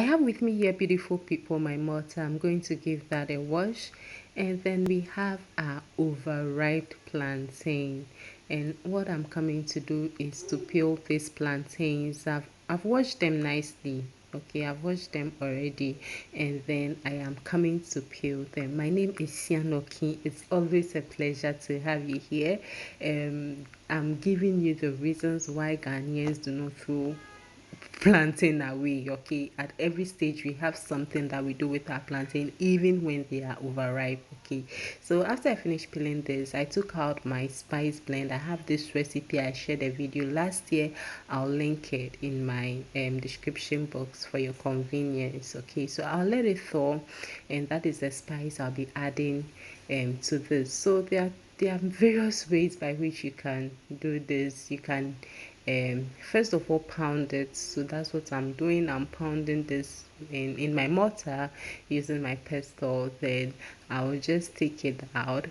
I have with me here, beautiful people, my mortar. I'm going to give that a wash. And then we have our overripe plantain. And what I'm coming to do is to peel these plantains. I've washed them nicely. Okay, I've washed them already, and then I am coming to peel them. My name is Sianoki. It's always a pleasure to have you here. I'm giving you the reasons why Ghanaians do not throw plantain away. Okay, at every stage we have something that we do with our plantain, even when they are overripe. Okay, so after I finished peeling this, I took out my spice blend. I have this recipe, I shared a video last year. I'll link it in my description box for your convenience. Okay, so I'll let it thaw, and that is the spice I'll be adding to this. So there are various ways by which you can do this. You can first of all pound it. So that's what I'm doing. I'm pounding this in my mortar using my pestle. Then I will just take it out,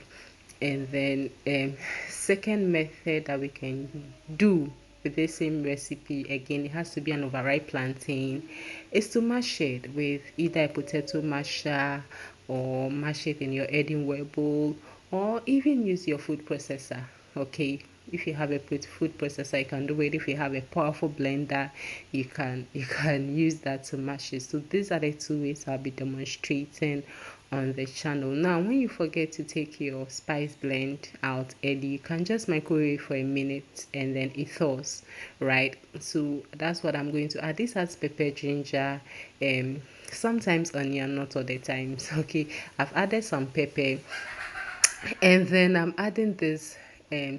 and then second method that we can do with the same recipe, again it has to be an overripe plantain, is to mash it with either a potato masher, or mash it in your Edinburgh bowl, or even use your food processor. Okay, if you have a food processor, you can do it. If you have a powerful blender, you can use that to mash it. So these are the two ways I'll be demonstrating on the channel. Now when you forget to take your spice blend out early, you can just microwave for a minute and then it thaws, right? So that's what I'm going to add. This has pepper, ginger, sometimes onion, not all the times. Okay, I've added some pepper, and then I'm adding this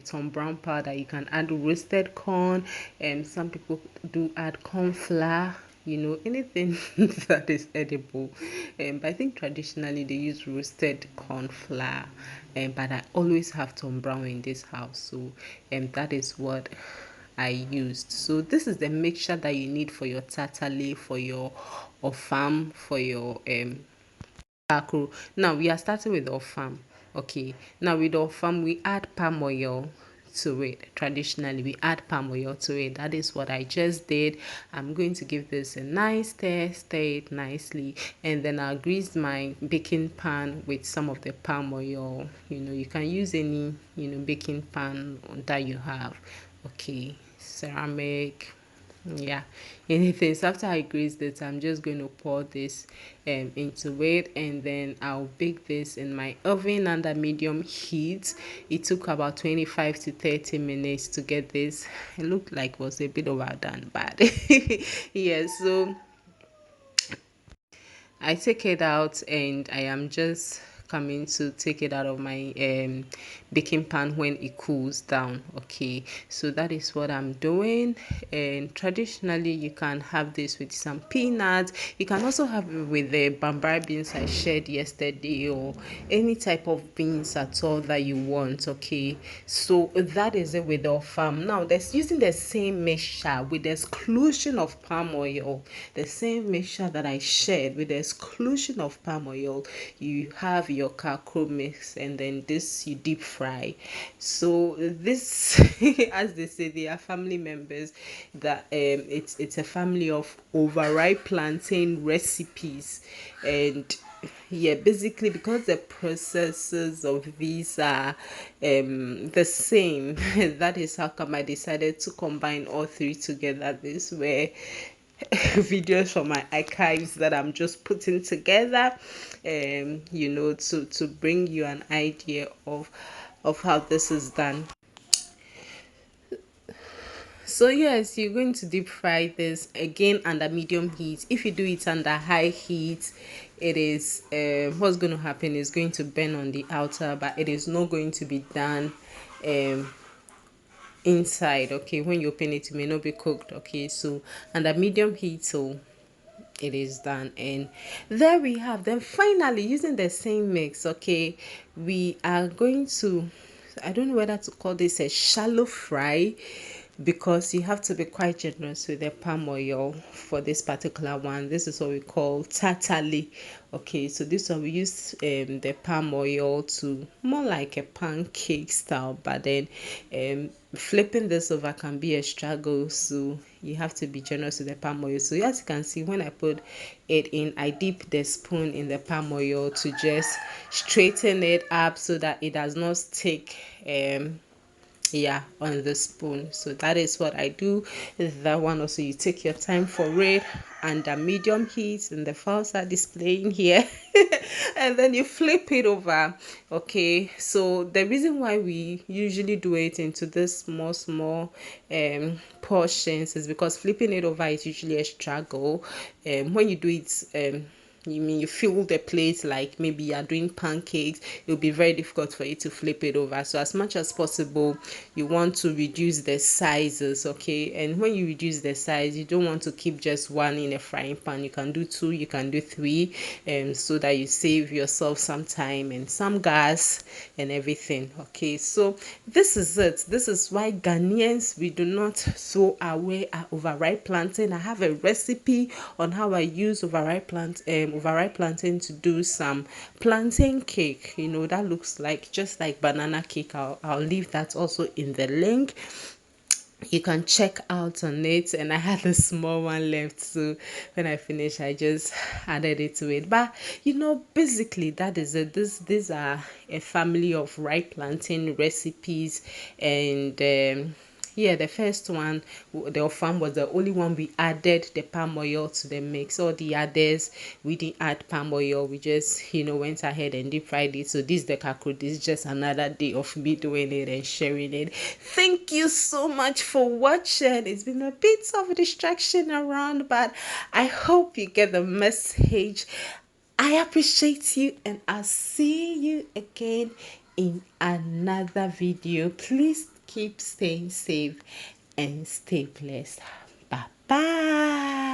some brown powder. You can add roasted corn, and some people do add corn flour, anything that is edible. But I think traditionally they use roasted corn flour, but I always have Tom Brown in this house, so that is what I used. So this is the mixture that you need for your tatale, for your Ofam, for your Kakro. Now we are starting with Ofam. Okay. Now with Ofam, we add palm oil to it. Traditionally, we add palm oil to it. That is what I just did. I'm going to give this a nice stir it nicely, and then I'll grease my baking pan with some of the palm oil. You can use any baking pan that you have. Okay, ceramic, yeah, anything. So after I greased it, I'm just going to pour this into it, and then I'll bake this in my oven under medium heat. It took about 25 to 30 minutes to get this. It looked like it was a bit overdone, but yeah. So I take it out, and I am just coming to take it out of my baking pan when it cools down. Okay, so that is what I'm doing. And traditionally you can have this with some peanuts. You can also have it with the bambara beans I shared yesterday, or any type of beans at all that you want. Okay, so that is it with our farm. Now there's using the same mixture with the exclusion of palm oil, the same mixture that I shared with the exclusion of palm oil. You have your Kakro mix, and then this you deep fry. So this as they say, they are family members, that it's a family of overripe plantain recipes. And yeah, basically because the processes of these are the same, that is how come I decided to combine all three together. This way videos from my archives that I'm just putting together, to bring you an idea of how this is done. So yes, you're going to deep fry this again under medium heat. If you do it under high heat, it is what's going to happen is going to burn on the outer, but it is not going to be done inside. Okay, when you open it, it may not be cooked. Okay, so under medium heat, so it is done. And there we have. Then finally, using the same mix, okay, we are going to, I don't know whether to call this a shallow fry, because you have to be quite generous with the palm oil for this particular one. This is what we call Tatale. Okay, so this one we use the palm oil to more like a pancake style, but then flipping this over can be a struggle, so you have to be generous with the palm oil. So as you can see, when I put it in, I dip the spoon in the palm oil to just straighten it up so that it does not stick yeah, on the spoon. So that is what I do. That one also, you take your time for it under medium heat, and the files are displaying here. And then you flip it over. Okay, so the reason why we usually do it into this small portions is because flipping it over is usually a struggle. When you do it you mean you fill the plate like maybe you're doing pancakes, it'll be very difficult for you to flip it over. So as much as possible, you want to reduce the sizes, okay? And when you reduce the size, you don't want to keep just one in a frying pan. You can do two, you can do three, so that you save yourself some time and some gas and everything. Okay, so this is it. This is why Ghanaians, we do not throw away our overripe plantain. I have a recipe on how I use overripe plantain to do some plantain cake. You know, that looks like just like banana cake. I'll leave that also in the link, you can check out on it. And I had a small one left, so when I finished I just added it to it. But you know, basically that is it. These are a family of ripe plantain recipes. And yeah, the first one, the Ofam, was the only one we added the palm oil to the mix. All the others we didn't add palm oil, we just, you know, went ahead and deep fried it. So this is the Kakro. This is just another day of me doing it and sharing it. Thank you so much for watching. It's been a bit of a distraction around, but I hope you get the message. I appreciate you, and I'll see you again in another video. Please keep staying safe and stay blessed. Bye bye.